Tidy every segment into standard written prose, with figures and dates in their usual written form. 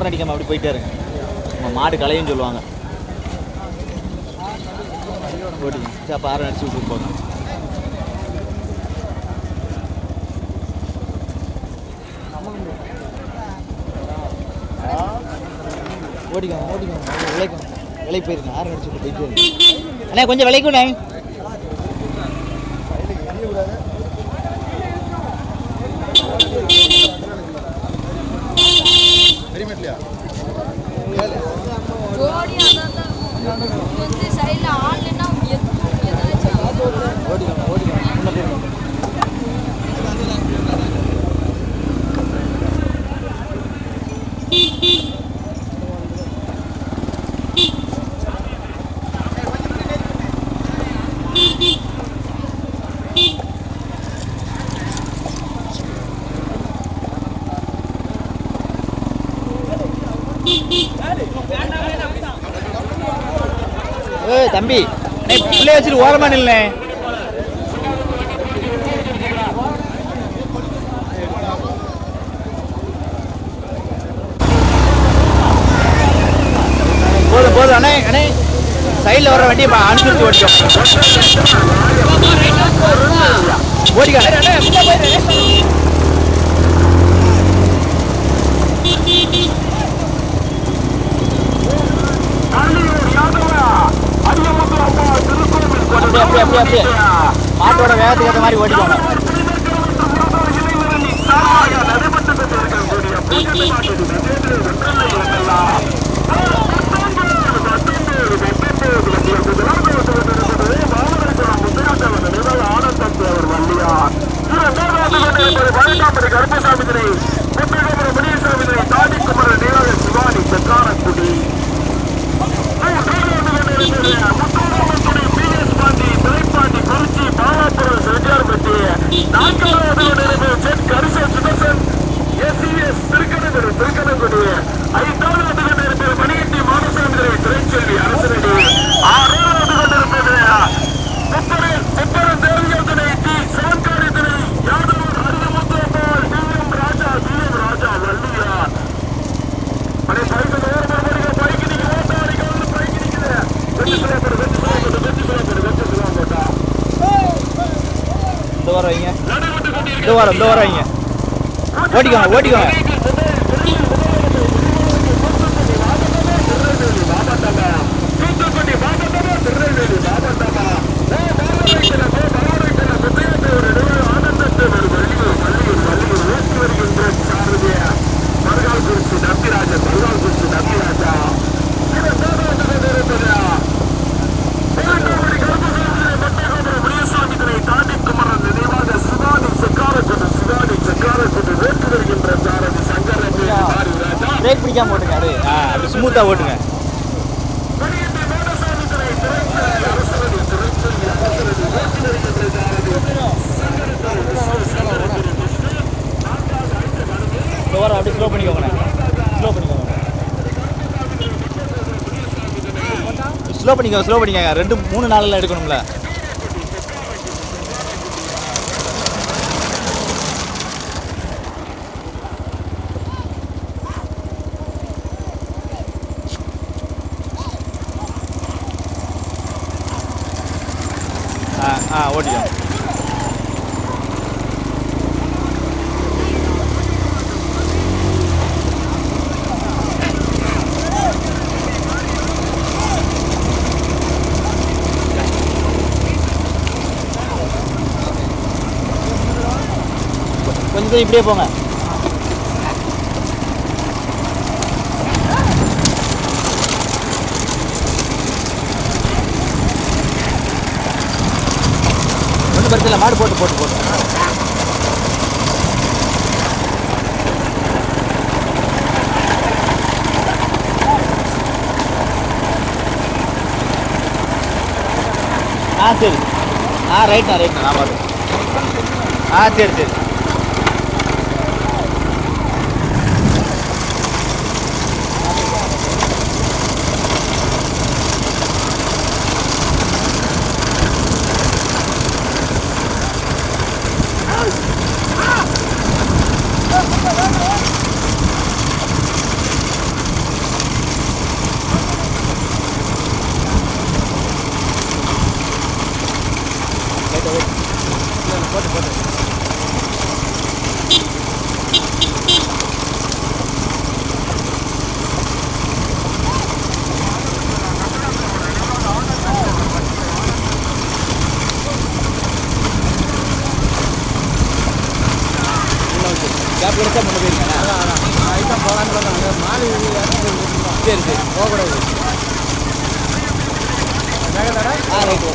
ஆரம் அடிக்காமல் அப்படி போயிட்டே இருங்க. நம்ம மாடு கலையும் சொல்லுவாங்க. ஓட்டிங்க சரி, அப்போ ஆரம் அடிச்சு விட்டு போங்க. ஓடிக்கோங்க ஓடிக்கோங்க, விளைக்கோங்க, விலை போயிருங்க. ஆரம் அடிச்சு விட்டு போயிட்டே இருங்க. அண்ணே கொஞ்சம் விளைக்குண்ணே. தம்பி பிள்ளைய வச்சுட்டு ஓரமா நில்லே. போதும் போதும் அண்ணே அண்ணே, சைடில் வர வண்டியை அனுசரிச்சு ஓடிக்கோ. அப்படியே அப்படியே அப்படியே மாட்டோட வேகத்துக்கு ஏற்ற மாதிரி ஓடிக்கோங்க. இந்த வாரம் வைங்க, ஓட்டிக்கோங்க ஓட்டிக்கோங்க. பிரேக் பிடிக்காம ஓட்டுங்க, அது அப்படி ஸ்மூத்தாக ஓட்டுங்க. அப்படி ஸ்லோ பண்ணிக்கோங்க, ஸ்லோ பண்ணிக்கோங்க, ஸ்லோ பண்ணிக்கோங்க, ஸ்லோ பண்ணிக்கோங்க. 2-3 நாளில் எடுக்கணும்ல. ஓடிக்கோ. கொஞ்சம் இப்படியே போங்க. ஒன்றும் பிரச்சனை இல்லை, மாடு போட்டு போட்டு போட்டு. சரி, ரைட்ண்ணா ரைட்ண்ணா, நான் வரேன். சரி சரி. போட்டு போட்டு கேப் எடுத்தா முன்ன போயிருக்கேன். அதுதான் போகலான்னு பார்த்தாங்க. மாலை சரி சரி போகக்கூடாது. Right okay.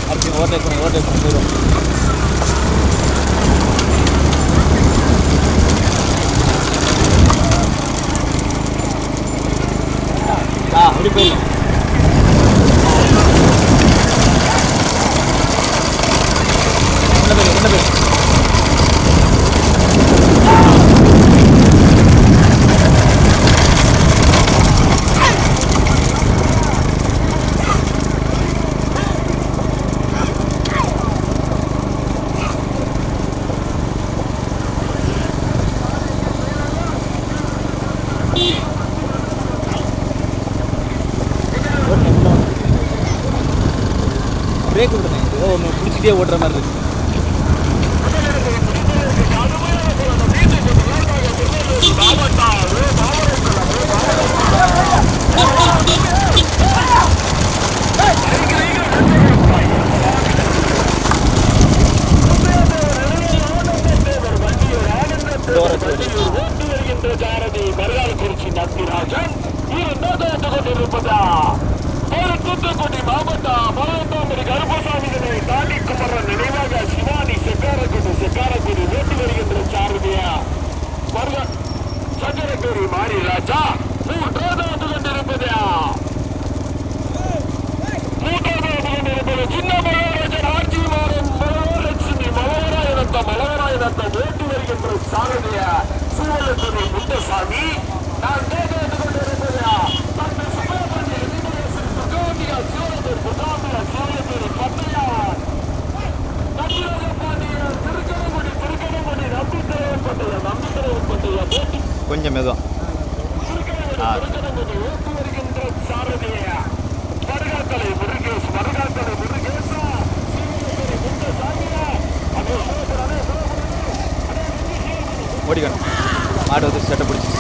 அடுத்து ஓட்டை போயிடும். அப்படி போயிடும். என்ன பேர் பிரேக் விடுறேன். ஏதோ ஒன்று பிடிச்சிட்டே ஓட்டுற மாதிரி இருக்கு. தூத்துக்குடி மாவட்டம் மலையப்பாம்படி கருப்பசாமிகளை தாண்டி குமர நினைவாக சிவானி செக்காரக்குடி ஓட்டி வருகின்ற சாரதியா சக்கரப்பேரி மாரி ராஜா மூன்றாவது கொண்டிருப்பதா சின்ன மலையராஜன் ஆட்சி மாறும் மலவலட்சுமி மலவராயனத்தம் ஓட்டி வருகின்ற சாரதியா சூழலுக்குடி முத்தசாமி நான் கொண்டிருப்பதா கொஞ்சம் மெதுவா ஓடிக்கணும். மாடு வந்து சட்டை பிடிச்சி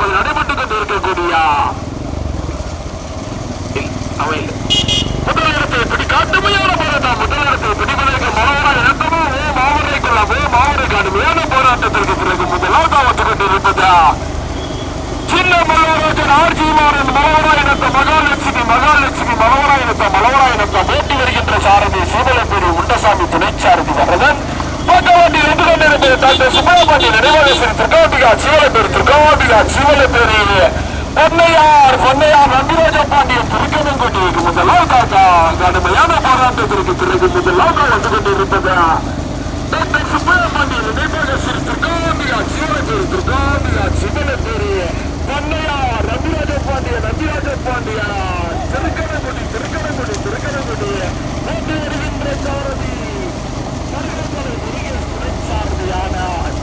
நடைபெற்றுக் கொண்டிருக்கக்கூடிய முதலிடத்தை பிடி கடுமையான போராட்டம். முதலிடத்தை பிடிப்பதற்கு மலவராய் இனத்தமோ மாவரை கொள்ளவோ மாவரை கடுமையான போராட்டத்திற்கு பிறகு முதலாவது வந்துக் கொண்டிருப்பதா சின்ன மலவராஜன் ஆர்ஜி மாறன் மலவராய் இனத்த மகாலட்சுமி மலவராய் இனத்த ஓட்டி வருகின்ற சாரதி சீமலப்பேரி உண்டசாமி துணை சாரதி வரதன் பக்கவாட்டி இருந்து கொண்டிருப்பது டாக்டர் சுப்பிரமணிய நினைவாக ஸ்ரீ திருக்காவட்டிகா சிவலப்பேரி பொன்னையார் நம்பிராஜ பாண்டியன் திருக்கணங்குடிக்கு முதலாக கடுமையான போராட்டத்திற்கு பிறகு முதலாக வந்து கொண்டிருப்பது டாக்டர் சுப்பிரமணிய நினைவாக ஸ்ரீ திருக்காவட்டிகா சிவலப்பேரி பொன்னையார் நம்பிராஜ பாண்டியன் திருக்கணங்குடி ஓட்டி வருகின்ற சாரதி சாரதியானார்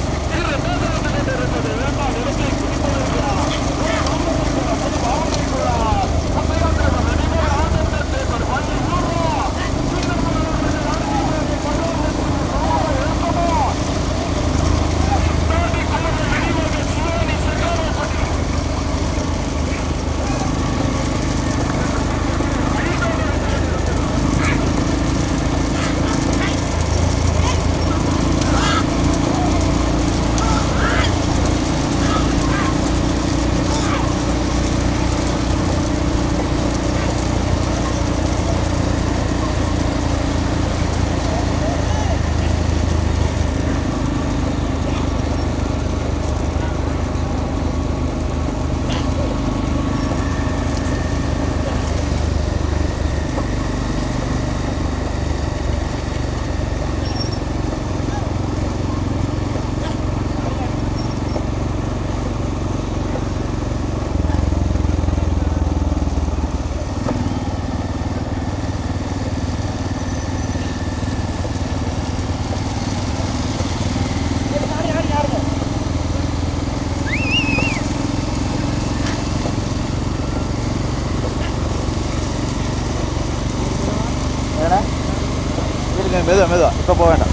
கொஞ்சம் மெதுவா மெதுவா, இப்போ போக வேண்டாம்.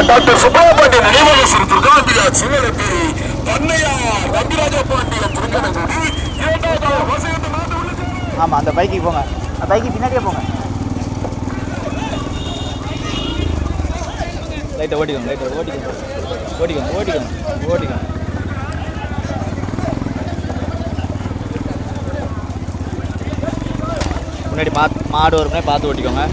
டாக்டர் சுப்பிரமணியன் நினைவாக சிறுகாந்தியா சிவலப்பேரி பண்ணையா ரவிராஜா பாண்டியன் திருக்கணங்குடி இரண்டாவது வசகத்தை நாட்டு உள்ள. ஆமாம், அந்த பைக்கு போங்க, அந்த பைக்கு பின்னாடியே போங்க. லைட்டை ஓட்டிக்கோங்க, லைட்டை ஓட்டிக்கோங்க, ஓட்டிக்கோங்க, ஓட்டிக்கோங்க, ஓட்டிக்கோங்க. முன்னாடி மாடு வரும்னே பார்த்து ஓட்டிக்கோங்க.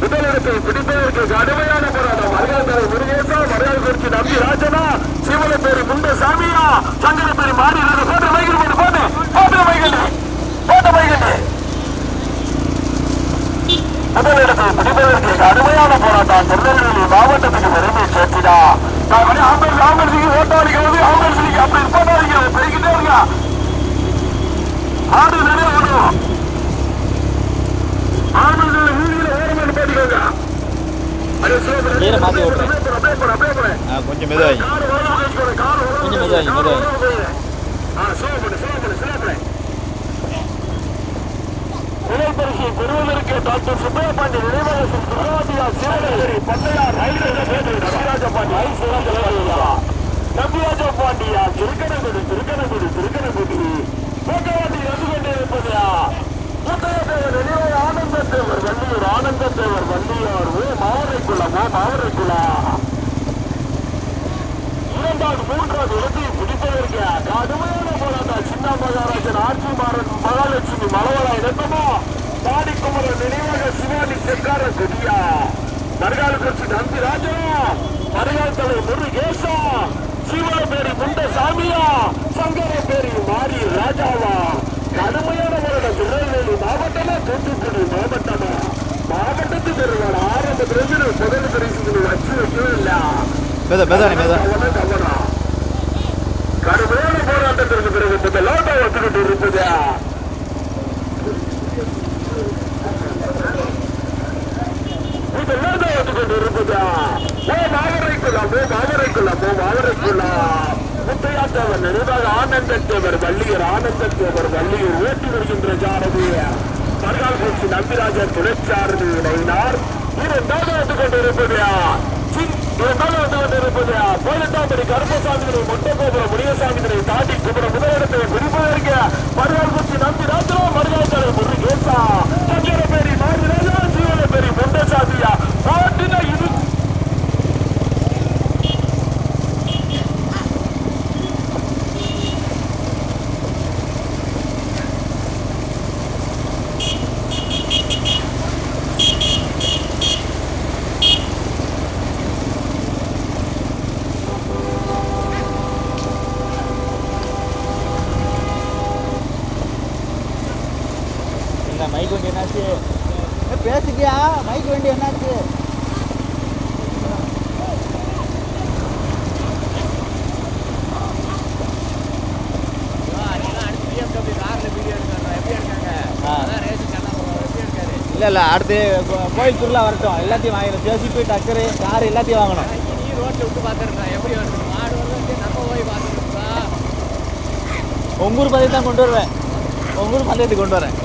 முதலிடத்தை பிடிப்பதற்கு கடுமையான போராட்டம். மரியாதை முருகேசா, மரியாதை குறிச்சி நம்பி ராஜனா, சிவலப்பேரி முண்ட சாமியா, சங்கரப்பேரி மாறி போட்டு மைகள் போட்டு போட்டு போட்டு மைகள் போட்ட மைகள். முதலிடத்தை பிடிப்பதற்கு கடுமையான போராட்டம். திருநெல்வேலி மாவட்டத்துக்கு பெருமை சேர்த்தினா ஆம்பல்சிக்கு ஓட்டாளிக்கிறது, ஆம்பல்சிக்கு அப்படி போட்டாளிக்கிறது பெருகிட்டே இருக்கா. ஆடு நிறைய வரும், ஆம்பல்சில் வீதியில் ஓரமாக பாட்டிக்கோங்க. கொஞ்சம் மெதுவாகி, கொஞ்சம் மெதுவாகி, மெதுவாகி. முதல்பரிசை பெறுவதற்கு டாக்டர் சுப்பிரமணிய நினைவாக சிவகங்கை பண்ணையா நம்பிராஜ பாண்டியா நம்பிராஜ பாண்டியா திருக்கணங்குடி திருக்கணங்குடி திருக்கணங்குடி போக்கவாட்டி வந்து கொண்டே இருப்பதையா முத்தையத்தேவர் நினைவாக ஆனந்தத்தேவர் வள்ளியூர் ஆனந்தத்தேவர் வள்ளியூர் மாவரைக்குள்ளா மாவரைக்குள்ளா இரண்டாவது மூன்றாவது இடத்தை பிடிப்பதற்கு கடுமையான போராட்டம். சின்ன மகாராஜன் ஆட்சி மாறன் மகாலட்சுமி மலவரா இடத்தமோ பாடிக்குமரன் நினைவாக சிவானி செக்கார கொடியா மறுகால குறிச்சி நம்பி ராஜா மறுகால் தலை முருகேசா சிவலப்பேரி முண்ட சாமியா சங்கரப்பேரி மாறி ராஜாவா. கடுமையான போராட்டம். திருநெல்வேலி மாவட்டமா தூத்துக்குடி மாவட்டமா மாவட்டத்து பெருவாள் ஆரம்பத்திலிருந்து முதல் பரிசுகளை வச்சு வைக்கவே இல்லை. கடுமையான போராட்டத்திற்கு பிறகு முதலாக ஒத்துக்கிட்டு இருப்பது முதலாக ஒத்துக்கிட்டு இருப்பது மாவரைக்குள்ள முத்தையாத்தேவர் நினைவாக ஆனந்தத்தேவர் வள்ளியூர் ஆனந்தத்தேவர் வள்ளியூர் ஓட்டி வருகின்ற ஜானதி மறுநாள் குறிச்சி நம்பிராஜர் துணைச்சாரதி இணைந்தார். இரண்டாவது ஒத்துக்கொண்டு இருப்பது பதினெட்டாம்படி கருப்பசாமிகளை மொட்டகோபுரம் முனியசாமிகளை தாண்டி குமர முதலிடத்தை பிடிப்பதற்கு மறுநாள் குறிச்சி நம்பி ராஜா மறுநாள் தலை முருகேசா சங்கரப்பேரி மாறி ராஜா சிவலப்பேரி முண்டசாமியா பாட்டின இது மைக் வண்டி என்னாச்சு? பேசுக்கியா? மைக் வண்டி என்னாச்சு? இல்லை இல்லை, அடுத்து கோயில் திருவிழா வரட்டும், எல்லாத்தையும் வாங்கணும். ஜேசிபி டக்கரு கார் எல்லாத்தையும் வாங்கணும். நீ ரோட்டில் விட்டு பார்த்துருக்கேன் எப்படி வரணும். மாடு வந்து நம்ம போய் பார்த்துருக்கா. உங்கள் ஊர் பந்தயத்தை தான் கொண்டு வருவேன், உங்கள் ஊர் பந்தயத்துக்கு கொண்டு வரேன்.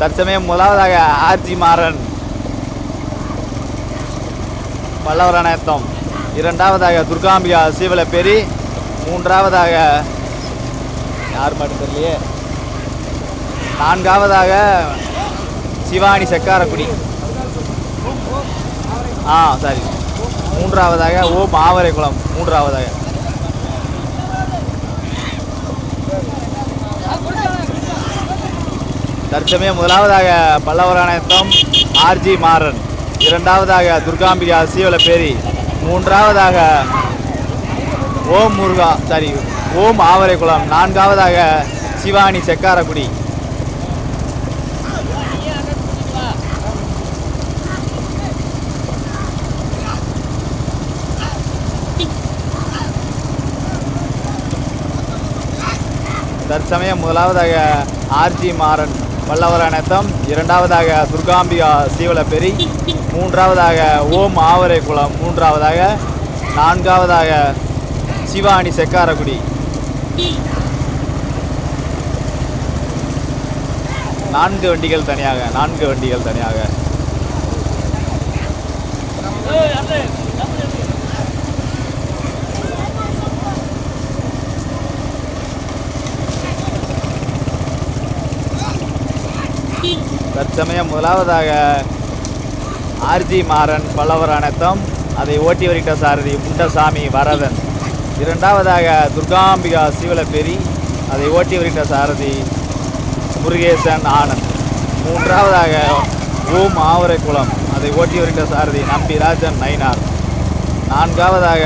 தற்சமயம் முதலாவதாக ஆர்ஜி மாறன் பல்லவரணத்தம். இரண்டாவதாக துர்காம்பிகா சீவலப்பேரி. மூன்றாவதாக யார் மாட்டு தெரியலையே. நான்காவதாக சிவானி செக்காரக்குடி. சரி. மூன்றாவதாக ஓம் ஆவரைக்குளம். மூன்றாவதாக தற்சமயம் முதலாவதாக பல்லவரணத்தம் ஆர்ஜி மாறன். இரண்டாவதாக துர்காம்பிகா சீவலப்பேரி. மூன்றாவதாக ஓம் ஆவரைக்குளம். நான்காவதாக சிவானி செக்காரக்குடி. தற்சமயம் முதலாவதாக ஆர்ஜி மாறன் பல்லவரணத்தம். இரண்டாவதாக துர்காம்பிகா சீவலப்பேரி. மூன்றாவதாக ஓம் ஆவரைக்குளம். மூன்றாவதாக நான்காவதாக சிவானி செக்காரக்குடி. 4 வண்டிகள் தனியாக. 4 வண்டிகள் தனியாக. தற்சமயம் முதலாவதாக ஆர்ஜி மாறன் பல்லவரணத்தம். அதை ஓட்டி வருகின்ற சாரதி முண்டசாமி வரதன். இரண்டாவதாக துர்காம்பிகா சீவலப்பேரி. அதை ஓட்டி வருகின்ற சாரதி முருகேசன் ஆனந்த். மூன்றாவதாக ஓம் ஆவரைக்குளம். அதை ஓட்டி வருகின்ற சாரதி நம்பிராஜன் நயினார். நான்காவதாக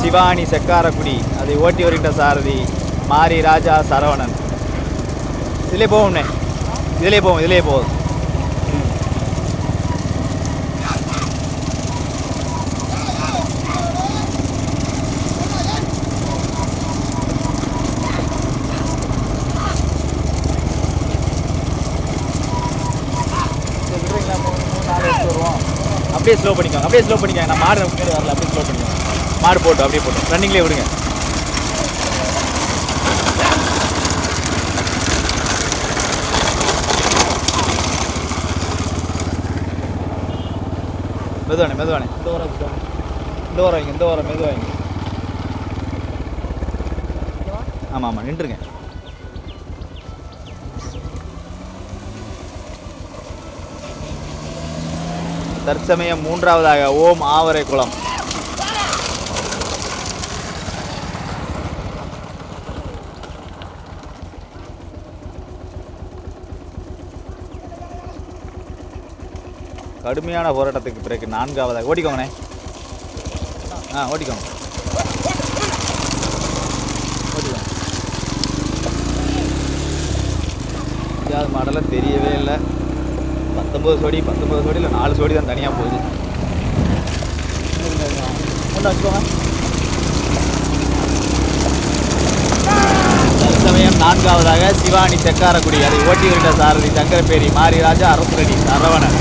சிவானி செக்காரக்குடி. அதை ஓட்டி வருகின்ற சாரதி மாரி ராஜா சரவணன். இதிலே போவோம்ண்ணே. இதிலே போகும். அப்படியே ஸ்லோ பண்ணிக்கோங்க. நான் மாடு வரல. அப்படியே ஸ்லோ பண்ணிக்கோங்க. மாடு போட்டோம். அப்படியே போட்டோம். ரன்னிங்லேயே விடுங்க. மெதுவானே. இந்த ஓரம் மெதுவாங்க. ஆமாம் நின்றுங்க. தற்சமயம் மூன்றாவதாக ஓம் ஆவரைக்குளம். கடுமையான போராட்டத்துக்கு பிறகு நான்காவதாக ஓட்டிக்கோங்கண்ணே. ஓட்டிக்கோங்க. இந்தியாவது மாடலாம் தெரியவே இல்லை. 19 சோடியில் 4 சோடி தான் தனியாக போகுது. ஒன்று வச்சுக்கோங்க. தற்சமயம் நான்காவதாக சிவானி செக்காரக்குடி. அதை ஓட்டி வருகின்ற சாரதி சங்கரப்பேரி மாரி ராஜா அரசுரடி சரவணன்.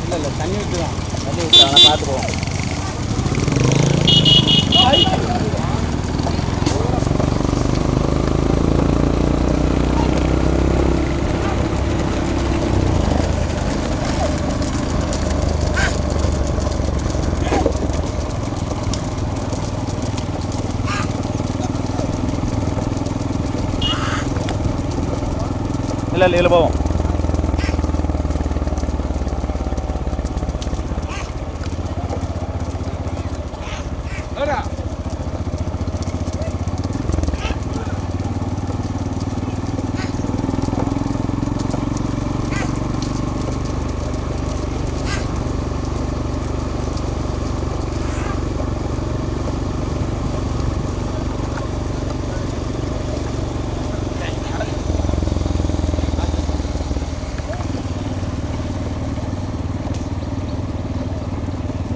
இல்லை தண்ணி விட்டுதான். பார்த்து போவோம். இல்லை இதில் போவோம்.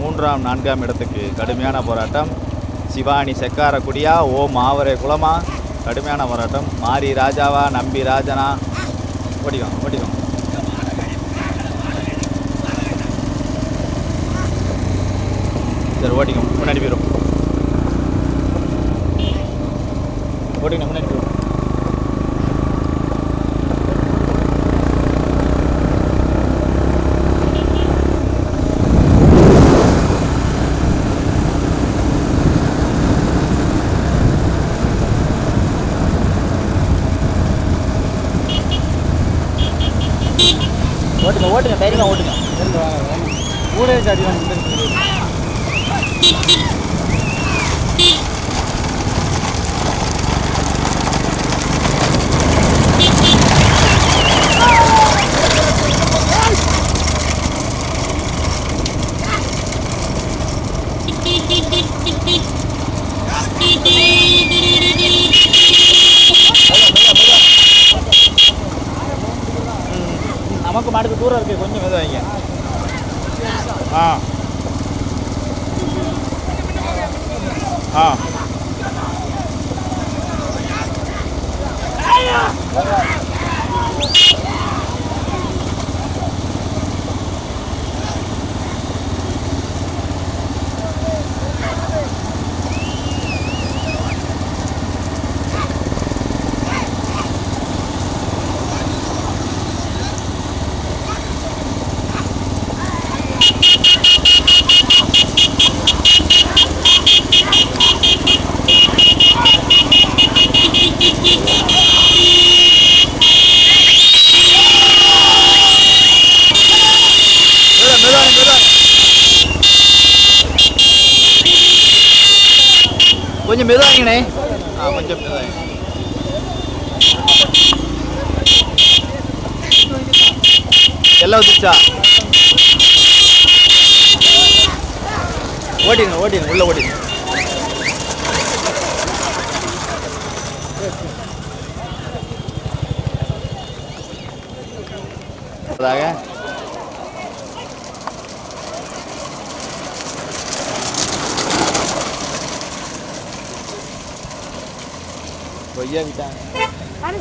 மூன்றாம் 4ஆம் இடத்துக்கு கடுமையான போராட்டம். சிவானி செக்காரக்குடியா, ஓ மாவரே குளமா? கடுமையான போராட்டம். மாரி ராஜாவா, நம்பி ராஜனா? ஓட்டிக்கோங்க ஓட்டிக்கோங்க. சரி ஓட்டிக்கோங்க, முன்னாடி போயிடும். ஓட்டிக்கணும், முன்னாடி போயிடும். ஓட்டுங்க ஓட்டுங்க, தைரியமாக ஓட்டுங்க. ஊரே அதிகம் நமக்கு மாட்டுக்கு தூரம் இருக்குது, கொஞ்சம் மெதுவாங்க. ஆ ஆ கொஞ்சம் மெதுவாங்கண்ணே. கொஞ்சம் மெதுவாங்க. எல்லாம் வந்துச்சா? ஓட்டிடுங்க ஓட்டிடுங்க, உள்ள ஓட்டிடுங்க. கொய்யா விட்டாங்க. வண்டி